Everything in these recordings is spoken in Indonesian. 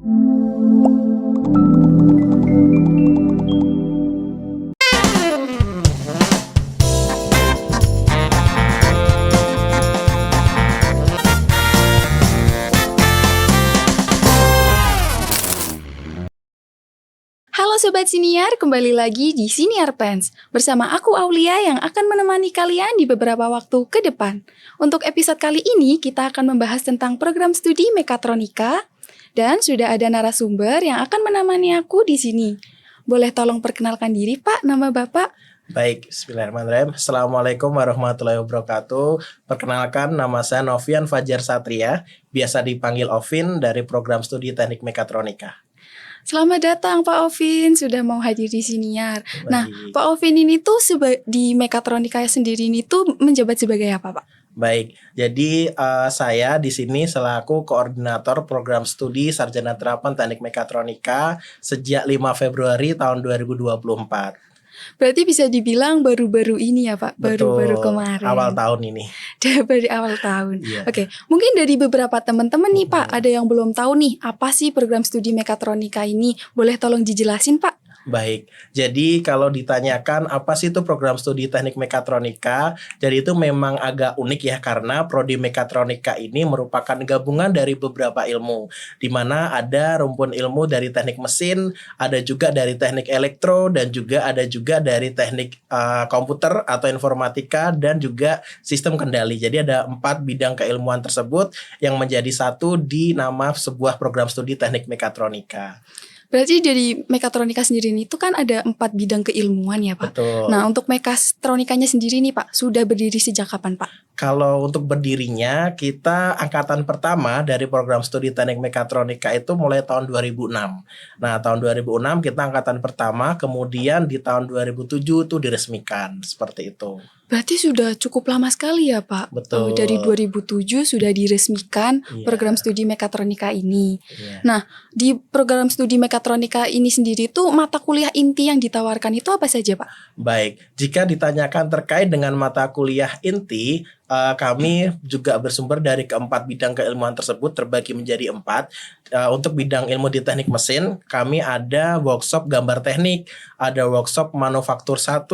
Halo Sobat Siniar, kembali lagi di Siniar Pens. Bersama aku Aulia yang akan menemani kalian di beberapa waktu ke depan. Untuk episode kali ini kita akan membahas tentang program studi Mekatronika. Dan sudah ada narasumber yang akan menemani aku di sini. Boleh tolong perkenalkan diri Pak, nama Bapak? Baik, bismillahirrahmanirrahim. Assalamualaikum warahmatullahi wabarakatuh. Perkenalkan, nama saya Novian Fajar Satria, biasa dipanggil Ovin dari program studi Teknik Mekatronika. Selamat datang Pak Ovin, sudah mau hadir di Siniar. Baik. Nah, Pak Ovin ini tuh di Mekatronika sendiri ini tuh menjabat sebagai apa Pak? Baik, jadi saya di sini selaku koordinator program studi Sarjana Terapan Teknik Mekatronika sejak 5 Februari tahun 2024. Berarti bisa dibilang baru-baru ini ya Pak, baru-baru kemarin. Awal tahun ini. Dari awal tahun. Iya. Oke, mungkin dari beberapa teman-teman nih Pak, ada yang belum tahu nih apa sih program studi Mekatronika ini? Boleh tolong dijelasin Pak? Baik, jadi kalau ditanyakan apa sih itu program studi teknik mekatronika, jadi itu memang agak unik ya karena prodi mekatronika ini merupakan gabungan dari beberapa ilmu, di mana ada rumpun ilmu dari teknik mesin, ada juga dari teknik elektro, dan juga ada juga dari teknik komputer atau informatika dan juga sistem kendali. Jadi ada 4 bidang keilmuan tersebut yang menjadi satu di nama sebuah program studi teknik mekatronika. Berarti dari Mekatronika sendiri ini tuh kan ada 4 bidang keilmuan ya Pak. Betul. Nah untuk Mekatronikanya sendiri nih Pak, sudah berdiri sejak kapan Pak? Kalau untuk berdirinya, kita angkatan pertama dari program studi teknik mekatronika itu mulai tahun 2006. Nah, tahun 2006 kita angkatan pertama, kemudian di tahun 2007 itu diresmikan, seperti itu. Berarti sudah cukup lama sekali ya Pak. Betul. Dari 2007 sudah diresmikan program studi Mekatronika ini. Nah, di program studi Mekatronika ini sendiri tuh mata kuliah inti yang ditawarkan itu apa saja Pak? Baik, jika ditanyakan terkait dengan mata kuliah inti, kami juga bersumber dari keempat bidang keilmuan tersebut terbagi menjadi 4. Untuk bidang ilmu di teknik mesin, kami ada workshop gambar teknik, ada workshop manufaktur 1,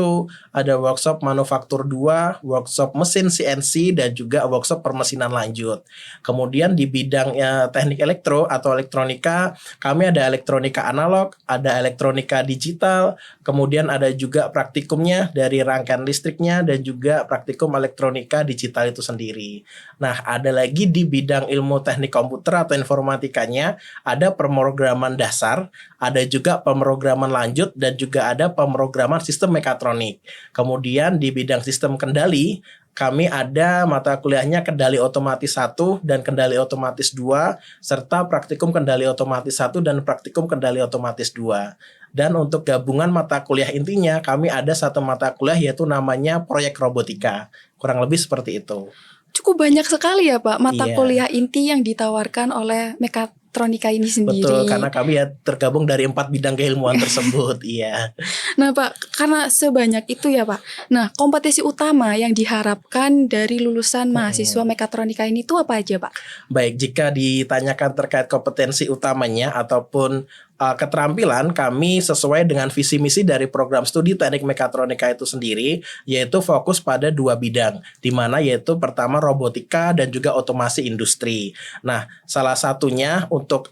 ada workshop manufaktur 2, workshop mesin CNC, dan juga workshop permesinan lanjut. Kemudian di bidang teknik elektro atau elektronika, kami ada elektronika analog, ada elektronika digital, kemudian ada juga praktikumnya dari rangkaian listriknya, dan juga praktikum elektronika digital itu sendiri. Nah, ada lagi di bidang ilmu teknik komputer atau informatikanya, ada pemrograman dasar, ada juga pemrograman lanjut, dan juga ada pemrograman sistem mekatronik. Kemudian di bidang sistem kendali, kami ada mata kuliahnya kendali otomatis 1 dan kendali otomatis 2, serta praktikum kendali otomatis 1 dan praktikum kendali otomatis 2. Dan untuk gabungan mata kuliah intinya, kami ada satu mata kuliah yaitu namanya proyek robotika. Kurang lebih seperti itu. Cukup banyak sekali ya Pak mata Iya. kuliah inti yang ditawarkan oleh Mekatronika ini sendiri. Betul, karena kami ya tergabung dari 4 bidang keilmuan tersebut. Iya. Nah Pak, karena sebanyak itu ya Pak. Nah, kompetisi utama yang diharapkan dari lulusan mahasiswa Mekatronika ini tuh apa aja Pak? Baik, jika ditanyakan terkait kompetensi utamanya ataupun keterampilan, kami sesuai dengan visi misi dari program studi teknik mekatronika itu sendiri, yaitu fokus pada 2 bidang, di mana yaitu pertama robotika dan juga otomasi industri. Nah, salah satunya untuk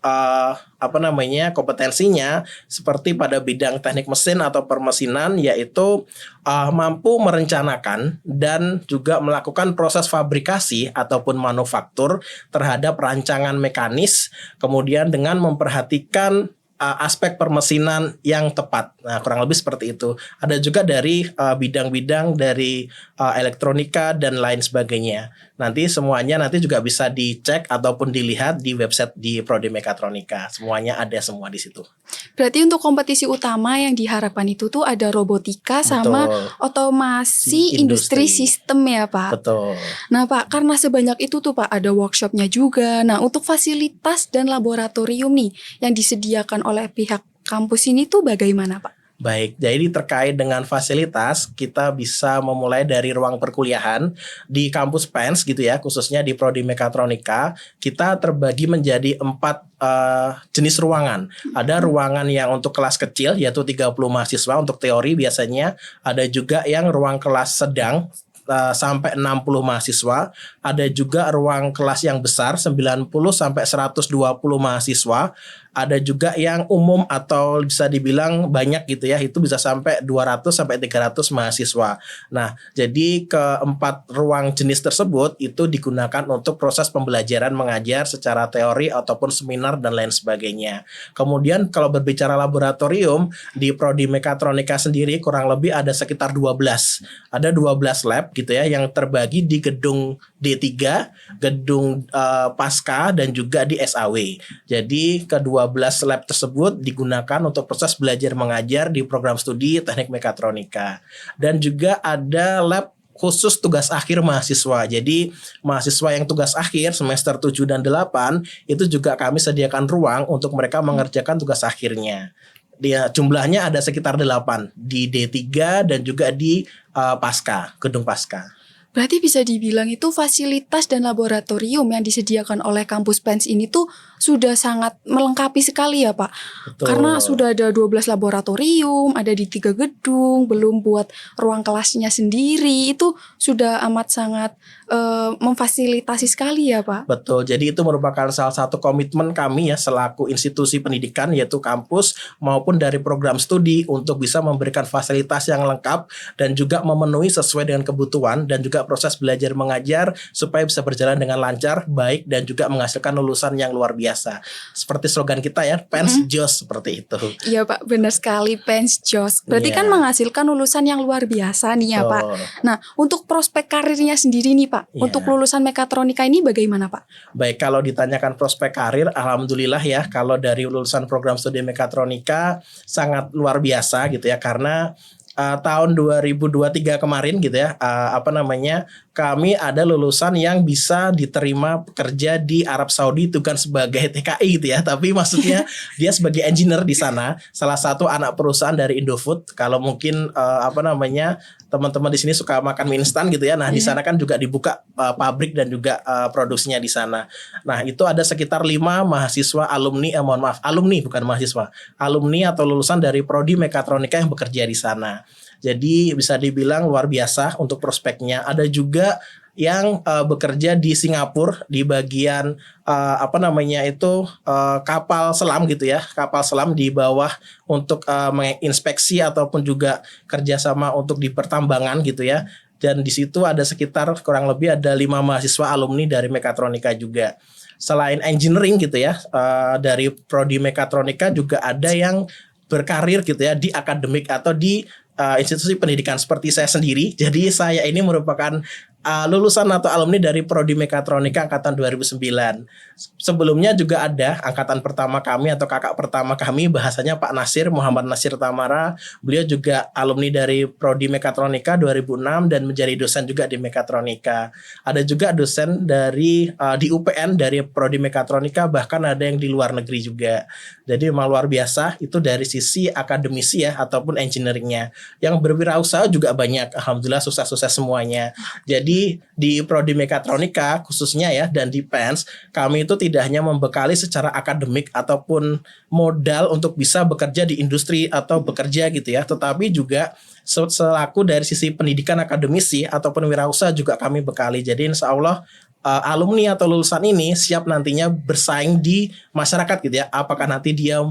kompetensinya seperti pada bidang teknik mesin atau permesinan, yaitu mampu merencanakan dan juga melakukan proses fabrikasi ataupun manufaktur terhadap rancangan mekanis, kemudian dengan memperhatikan aspek permesinan yang tepat. Nah, kurang lebih seperti itu. Ada juga dari bidang-bidang dari elektronika dan lain sebagainya. Nanti semuanya juga bisa dicek ataupun dilihat di website di Prodi Mekatronika. Semuanya ada semua di situ. Berarti untuk kompetisi utama yang diharapkan itu tuh ada robotika sama otomasi industri sistem ya Pak. Betul. Nah Pak, karena sebanyak itu tuh Pak ada workshopnya juga. Nah untuk fasilitas dan laboratorium nih yang disediakan oleh pihak kampus ini tuh bagaimana Pak? Baik, jadi terkait dengan fasilitas, kita bisa memulai dari ruang perkuliahan di kampus PENS gitu ya, khususnya di Prodi Mekatronika. Kita terbagi menjadi 4 jenis ruangan. Ada ruangan yang untuk kelas kecil, yaitu 30 mahasiswa untuk teori biasanya. Ada juga yang ruang kelas sedang, sampai 60 mahasiswa. Ada juga ruang kelas yang besar 90 sampai 120 mahasiswa. Ada juga yang umum atau bisa dibilang banyak gitu ya, itu bisa sampai 200 sampai 300 mahasiswa. Nah, jadi keempat ruang jenis tersebut itu digunakan untuk proses pembelajaran mengajar secara teori ataupun seminar dan lain sebagainya. Kemudian kalau berbicara laboratorium, di Prodi Mekatronika sendiri kurang lebih ada sekitar 12. Ada 12 lab gitu ya yang terbagi di gedung D3, gedung Pasca dan juga di SAW. Jadi kedua 12 lab tersebut digunakan untuk proses belajar mengajar di program studi Teknik Mekatronika. Dan juga ada lab khusus tugas akhir mahasiswa. Jadi mahasiswa yang tugas akhir semester 7 dan 8 itu juga kami sediakan ruang untuk mereka mengerjakan tugas akhirnya. Dia jumlahnya ada sekitar 8 di D3 dan juga di Pasca, gedung Pasca. Berarti bisa dibilang itu fasilitas dan laboratorium yang disediakan oleh kampus PENS ini tuh sudah sangat melengkapi sekali ya Pak. Betul. Karena sudah ada 12 laboratorium, ada di 3 gedung, belum buat ruang kelasnya sendiri. Itu sudah amat sangat memfasilitasi sekali ya Pak. Betul, jadi itu merupakan salah satu komitmen kami ya selaku institusi pendidikan, yaitu kampus maupun dari program studi untuk bisa memberikan fasilitas yang lengkap dan juga memenuhi sesuai dengan kebutuhan dan juga proses belajar mengajar supaya bisa berjalan dengan lancar, baik dan juga menghasilkan lulusan yang luar biasa. Seperti slogan kita ya, PENS JOS, seperti itu. Iya Pak, benar sekali, PENS JOS. Berarti kan menghasilkan lulusan yang luar biasa nih ya Pak. Nah, untuk prospek karirnya sendiri nih Pak, untuk lulusan mekatronika ini bagaimana Pak? Baik, kalau ditanyakan prospek karir, alhamdulillah ya, kalau dari lulusan program studi mekatronika sangat luar biasa gitu ya, karena tahun 2023 kemarin gitu ya, kami ada lulusan yang bisa diterima bekerja di Arab Saudi, itu kan sebagai TKI gitu ya, tapi maksudnya dia sebagai engineer di sana, salah satu anak perusahaan dari Indofood. Kalau mungkin teman-teman di sini suka makan mie instan gitu ya, nah di sana kan juga dibuka pabrik dan juga produksinya di sana. Nah itu ada sekitar 5 mahasiswa alumni bukan mahasiswa, alumni atau lulusan dari Prodi Mekatronika yang bekerja di sana. Jadi bisa dibilang luar biasa untuk prospeknya. Ada juga yang bekerja di Singapura di bagian kapal selam gitu ya, kapal selam di bawah untuk menginspeksi ataupun juga kerjasama untuk di pertambangan gitu ya. Dan di situ ada sekitar kurang lebih ada 5 mahasiswa alumni dari Mekatronika juga. Selain engineering gitu ya, dari Prodi Mekatronika juga ada yang berkarir gitu ya di akademik atau di institusi pendidikan seperti saya sendiri. Jadi saya ini merupakan lulusan atau alumni dari Prodi Mekatronika angkatan 2009. Sebelumnya juga ada angkatan pertama kami atau kakak pertama kami, bahasanya Pak Nasir, Muhammad Nasir Tamara. Beliau juga alumni dari Prodi Mekatronika 2006 dan menjadi dosen juga di Mekatronika. Ada juga dosen dari di UPN dari Prodi Mekatronika, bahkan ada yang di luar negeri juga. Jadi memang luar biasa itu dari sisi akademisi ya ataupun engineeringnya. Yang berwirausaha juga banyak, alhamdulillah sukses-sukses semuanya. Jadi di Prodi Mekatronika khususnya ya dan di PENS, kami itu tidak hanya membekali secara akademik ataupun modal untuk bisa bekerja di industri atau bekerja gitu ya, tetapi juga selaku dari sisi pendidikan akademisi ataupun wirausaha juga kami bekali. Jadi insya Allah alumni atau lulusan ini siap nantinya bersaing di masyarakat gitu ya. Apakah nanti dia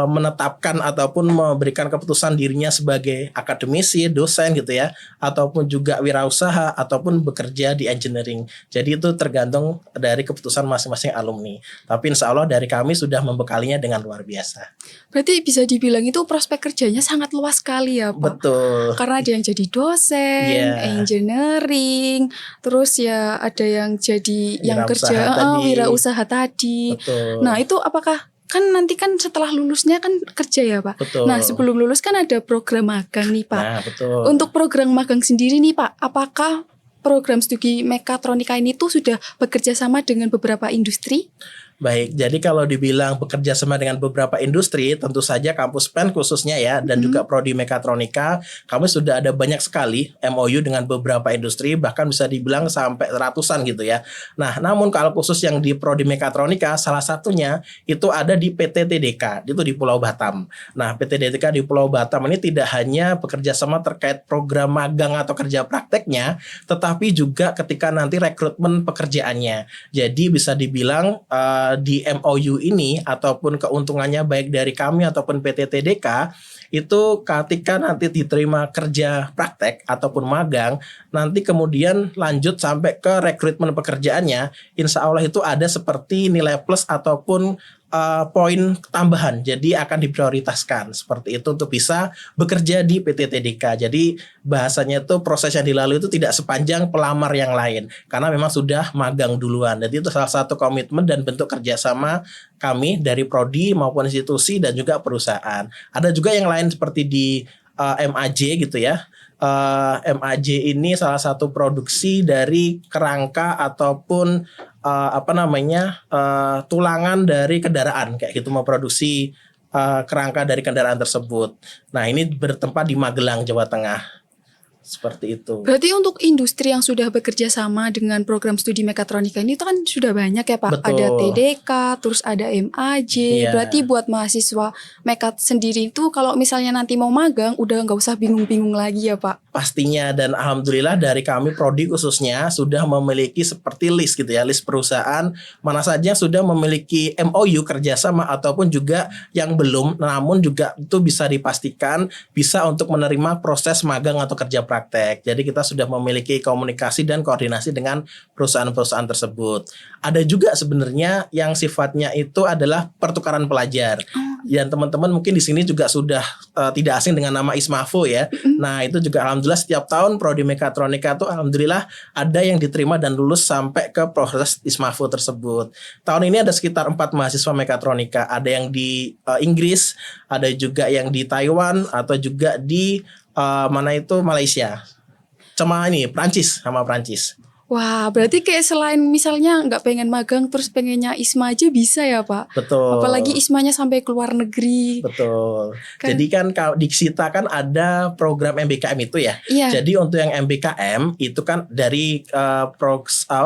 menetapkan ataupun memberikan keputusan dirinya sebagai akademisi, dosen gitu ya, ataupun juga wirausaha ataupun bekerja di engineering. Jadi itu tergantung dari keputusan masing-masing alumni. Tapi insya Allah dari kami sudah membekalinya dengan luar biasa. Berarti bisa dibilang itu prospek kerjanya sangat luas sekali ya Pak. Betul. Karena ada yang jadi dosen, engineering, terus ya ada yang jadi yang kerja wirausaha tadi. Betul. Nah itu apakah kan nanti kan setelah lulusnya kan kerja ya Pak. Betul. Nah sebelum lulus kan ada program magang nih Pak. Nah betul. Untuk program magang sendiri nih Pak, apakah program studi mekatronika ini tuh sudah bekerja sama dengan beberapa industri? Baik, jadi kalau dibilang bekerja sama dengan beberapa industri, tentu saja kampus PEN khususnya ya, dan juga Prodi Mekatronika, kami sudah ada banyak sekali MOU dengan beberapa industri, bahkan bisa dibilang sampai ratusan gitu ya. Nah, namun kalau khusus yang di Prodi Mekatronika, salah satunya itu ada di PT TDK, itu di Pulau Batam. Nah, PT TDK di Pulau Batam ini tidak hanya bekerja sama terkait program magang atau kerja prakteknya, tetapi juga ketika nanti rekrutmen pekerjaannya. Jadi bisa dibilang di MOU ini ataupun keuntungannya baik dari kami ataupun PT TDK itu ketika nanti diterima kerja praktek ataupun magang, nanti kemudian lanjut sampai ke rekrutmen pekerjaannya, insya Allah itu ada seperti nilai plus ataupun poin tambahan, jadi akan diprioritaskan seperti itu untuk bisa bekerja di PT TDK. Jadi bahasanya itu proses yang dilalui itu tidak sepanjang pelamar yang lain, karena memang sudah magang duluan. Jadi itu salah satu komitmen dan bentuk kerjasama kami dari prodi maupun institusi dan juga perusahaan. Ada juga yang lain seperti di MAJ gitu ya. MAJ ini salah satu produksi dari kerangka ataupun tulangan dari kendaraan kayak gitu, memproduksi kerangka dari kendaraan tersebut. Nah, ini bertempat di Magelang, Jawa Tengah. Seperti itu. Berarti untuk industri yang sudah bekerja sama dengan program studi mekatronika ini itu kan sudah banyak ya Pak. Betul. Ada TDK, terus ada MAJ. Iya. Berarti buat mahasiswa mekat sendiri itu kalau misalnya nanti mau magang udah nggak usah bingung-bingung lagi ya Pak. Pastinya, dan alhamdulillah dari kami prodi khususnya sudah memiliki seperti list gitu ya, list perusahaan mana saja yang sudah memiliki MOU kerjasama ataupun juga yang belum, namun juga itu bisa dipastikan bisa untuk menerima proses magang atau kerja praktek. Jadi kita sudah memiliki komunikasi dan koordinasi dengan perusahaan-perusahaan tersebut. Ada juga sebenarnya yang sifatnya itu adalah pertukaran pelajar. Dan teman-teman mungkin di sini juga sudah tidak asing dengan nama Ismafo ya. Nah, itu juga alhamdulillah setiap tahun prodi mekatronika itu alhamdulillah ada yang diterima dan lulus sampai ke proses Ismafo tersebut. Tahun ini ada sekitar 4 mahasiswa mekatronika, ada yang di Inggris, ada juga yang di Taiwan, atau juga di Malaysia. Sama ini Prancis, sama Prancis. Wah, berarti kayak selain misalnya nggak pengen magang terus pengennya ISMA aja bisa ya Pak? Betul. Apalagi ISMA-nya sampai ke luar negeri. Betul. Jadi kan kalau di Ksita kan ada program MBKM itu ya. Iya. Jadi untuk yang MBKM itu kan dari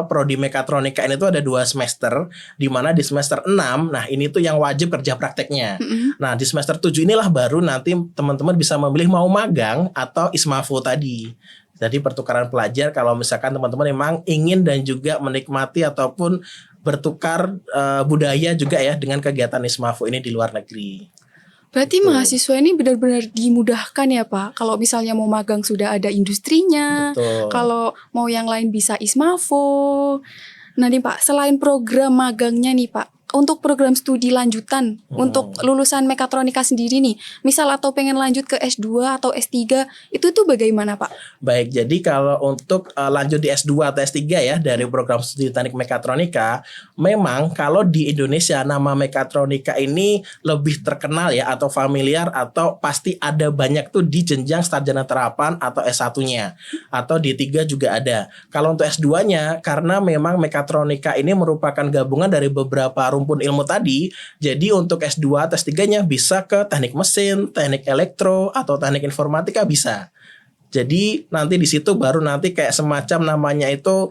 prodi mekatronika ini tuh ada 2 semester, di mana di semester 6, nah ini tuh yang wajib kerja prakteknya. Nah, di semester 7 inilah baru nanti teman-teman bisa memilih mau magang atau Ismafo tadi. Jadi pertukaran pelajar kalau misalkan teman-teman memang ingin dan juga menikmati ataupun bertukar budaya juga ya dengan kegiatan Ismafo ini di luar negeri. Berarti mahasiswa ini benar-benar dimudahkan ya Pak. Kalau misalnya mau magang sudah ada industrinya. Betul. Kalau mau yang lain bisa Ismafo. Nah nih Pak, selain program magangnya nih Pak, untuk program studi lanjutan untuk lulusan mekatronika sendiri nih, misal atau pengen lanjut ke S2 atau S3, itu tuh bagaimana Pak? Baik, jadi kalau untuk lanjut di S2 atau S3 ya dari program studi teknik mekatronika, memang kalau di Indonesia nama mekatronika ini lebih terkenal ya atau familiar atau pasti ada banyak tuh di jenjang sarjana terapan atau S1-nya atau di D3 juga ada. Kalau untuk S2-nya karena memang mekatronika ini merupakan gabungan dari beberapa rumpun ilmu tadi, jadi untuk S2 atau S3-nya bisa ke teknik mesin, teknik elektro atau teknik informatika bisa. Jadi nanti di situ baru nanti kayak semacam namanya itu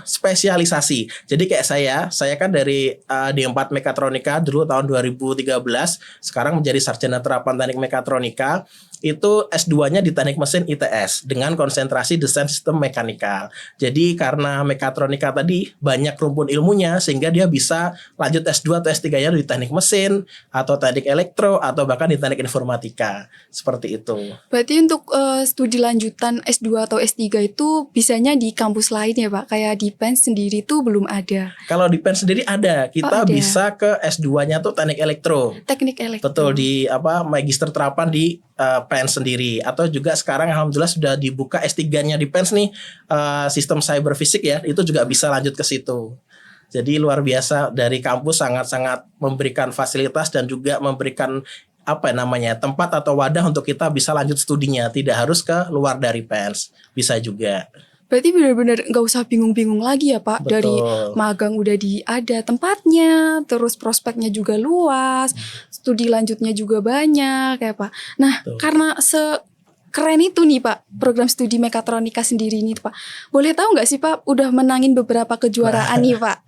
spesialisasi. Jadi kayak saya kan dari D4 Mekatronika dulu tahun 2013, sekarang menjadi sarjana terapan teknik mekatronika. Itu S2-nya di teknik mesin ITS dengan konsentrasi desain sistem mekanikal. Jadi karena mekatronika tadi banyak rumpun ilmunya sehingga dia bisa lanjut S2 atau S3-nya di teknik mesin atau teknik elektro atau bahkan di teknik informatika. Seperti itu. Berarti untuk studi lanjutan S2 atau S3 itu bisanya di kampus lain ya Pak? Kayak di PEN sendiri tuh belum ada. Kalau di PEN sendiri ada. Kita ada. bisa ke S2-nya tuh teknik elektro. Teknik elektro. Betul, di magister terapan di PEN sendiri, atau juga sekarang alhamdulillah sudah dibuka S3-nya di PEN nih, sistem cyber fisik ya, itu juga bisa lanjut ke situ. Jadi luar biasa, dari kampus sangat-sangat memberikan fasilitas dan juga memberikan tempat atau wadah untuk kita bisa lanjut studinya, tidak harus ke luar dari PEN, bisa juga. Berarti benar-benar nggak usah bingung-bingung lagi ya Pak. Dari Betul. magang udah ada tempatnya, terus prospeknya juga luas, studi lanjutnya juga banyak ya Pak. Nah, Betul. karena keren itu nih Pak, program studi mekatronika sendiri ini Pak. Boleh tahu nggak sih Pak, udah menangin beberapa kejuaraan nih Pak?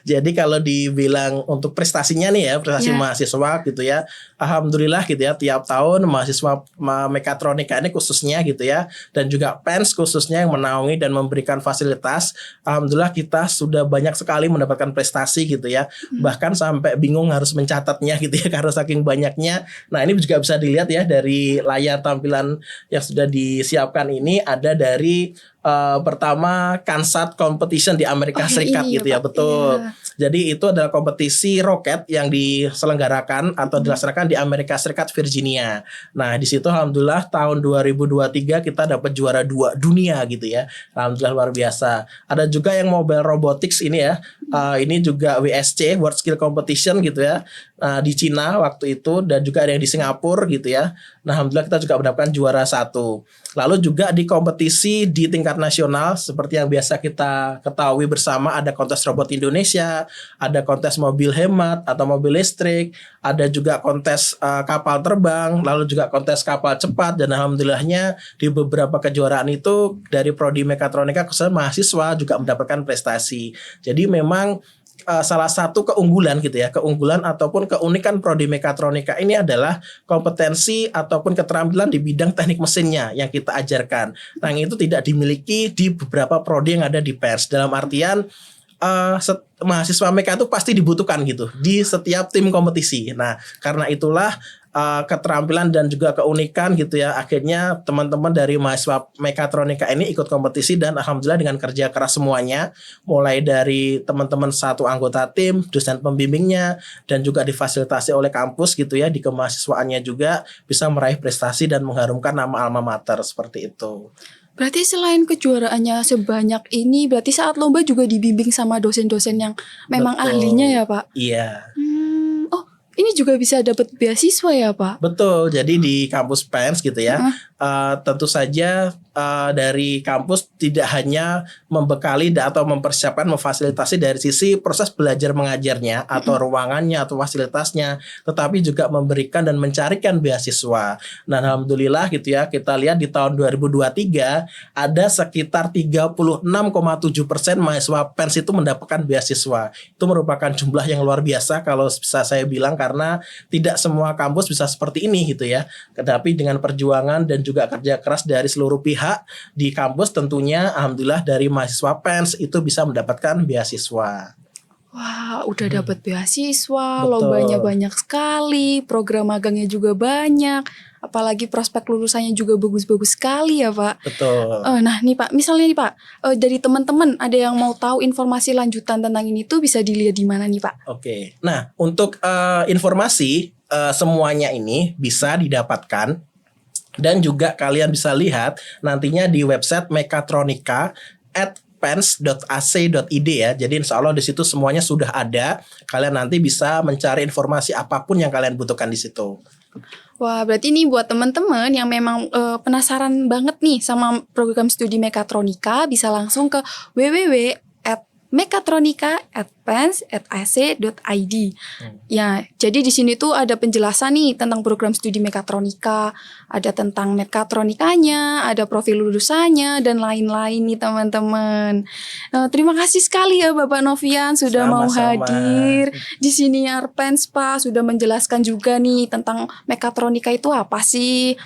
Jadi kalau dibilang untuk prestasinya nih ya, prestasi Ya. mahasiswa gitu ya, alhamdulillah gitu ya, tiap tahun mahasiswa mekatronika ini khususnya gitu ya, dan juga PENS khususnya yang menaungi dan memberikan fasilitas, alhamdulillah kita sudah banyak sekali mendapatkan prestasi gitu ya, bahkan sampai bingung harus mencatatnya gitu ya karena saking banyaknya. Nah, ini juga bisa dilihat ya dari layar tampilan yang sudah disiapkan ini, ada dari pertama Kansat Competition di Amerika Oh, yang Serikat ini gitu ya ya, Pak. betul. Iya. Jadi itu adalah kompetisi roket yang diselenggarakan atau dilaksanakan di Amerika Serikat, Virginia. Nah, di situ alhamdulillah tahun 2023 kita dapat juara 2 dunia gitu ya. Alhamdulillah luar biasa. Ada juga yang mobile robotics ini ya. Ini juga WSC, World Skill Competition gitu ya. Di Cina waktu itu, dan juga ada yang di Singapura gitu ya. Nah, alhamdulillah kita juga mendapatkan juara 1. Lalu juga di kompetisi di tingkat nasional seperti yang biasa kita ketahui bersama, ada kontes robot Indonesia, ada kontes mobil hemat atau mobil listrik, ada juga kontes kapal terbang, lalu juga kontes kapal cepat, dan alhamdulillahnya di beberapa kejuaraan itu dari prodi mekatronika khususnya mahasiswa juga mendapatkan prestasi. Jadi memang salah satu keunggulan gitu ya, keunggulan ataupun keunikan prodi mekatronika ini adalah kompetensi ataupun keterampilan di bidang teknik mesinnya yang kita ajarkan. Nah, yang itu tidak dimiliki di beberapa prodi yang ada di PENS. Dalam artian mahasiswa meka itu pasti dibutuhkan gitu di setiap tim kompetisi. Nah, karena itulah keterampilan dan juga keunikan gitu ya, akhirnya teman-teman dari mahasiswa mekatronika ini ikut kompetisi, dan alhamdulillah dengan kerja keras semuanya, mulai dari teman-teman satu anggota tim, dosen pembimbingnya, dan juga difasilitasi oleh kampus gitu ya, di kemahasiswaannya juga bisa meraih prestasi dan mengharumkan nama alma mater seperti itu. Berarti selain kejuaraannya sebanyak ini, berarti saat lomba juga dibimbing sama dosen-dosen yang memang Betul. ahlinya ya Pak? Iya. Oh, ini juga bisa dapat beasiswa ya Pak? Betul, jadi di kampus PENS gitu ya, tentu saja dari kampus tidak hanya membekali atau mempersiapkan, memfasilitasi dari sisi proses belajar mengajarnya atau ruangannya atau fasilitasnya, tetapi juga memberikan dan mencarikan beasiswa. Nah, alhamdulillah gitu ya, kita lihat di tahun 2023 ada sekitar 36,7% mahasiswa PENS itu mendapatkan beasiswa. Itu merupakan jumlah yang luar biasa kalau bisa saya bilang, karena tidak semua kampus bisa seperti ini gitu ya. Tetapi dengan perjuangan dan juga kerja keras dari seluruh pihak di kampus, tentunya alhamdulillah dari mahasiswa PENS itu bisa mendapatkan beasiswa. Wah, udah dapat beasiswa, Betul. lombanya banyak sekali, program magangnya juga banyak, apalagi prospek lulusannya juga bagus-bagus sekali ya Pak. Betul. Nah nih Pak, misalnya nih Pak, dari teman-teman ada yang mau tahu informasi lanjutan tentang ini tuh bisa dilihat di mana nih Pak? Oke. Nah, untuk informasi semuanya ini bisa didapatkan, dan juga kalian bisa lihat nantinya di website mekatronika@pens.ac.id ya. Jadi insya Allah di situ semuanya sudah ada. Kalian nanti bisa mencari informasi apapun yang kalian butuhkan di situ. Wah, berarti ini buat teman-teman yang memang penasaran banget nih sama program studi mekatronika, bisa langsung ke www.mekatronika@pens.ac.id. Ya, jadi di sini tuh ada penjelasan nih tentang program studi mekatronika, ada tentang mekatronikanya, ada profil lulusannya, dan lain-lain nih teman-teman. Terima kasih sekali ya Bapak Novian sudah mau Sama-sama. hadir di sini Arpens Pak, sudah menjelaskan juga nih tentang mekatronika itu apa sih.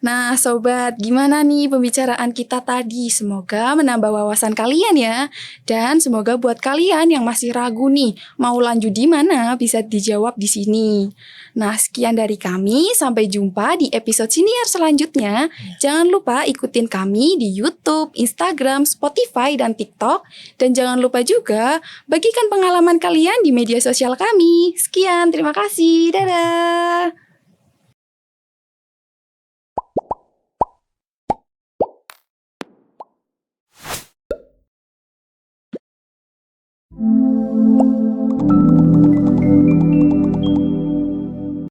Nah sobat, gimana nih pembicaraan kita tadi? Semoga menambah wawasan kalian ya. Dan semoga buat kalian yang masih ragu nih, mau lanjut di mana bisa dijawab di sini. Nah sekian dari kami, sampai jumpa di episode siniar selanjutnya. Jangan lupa ikutin kami di YouTube, Instagram, Spotify, dan TikTok. Dan jangan lupa juga bagikan pengalaman kalian di media sosial kami. Sekian, terima kasih. Dadah.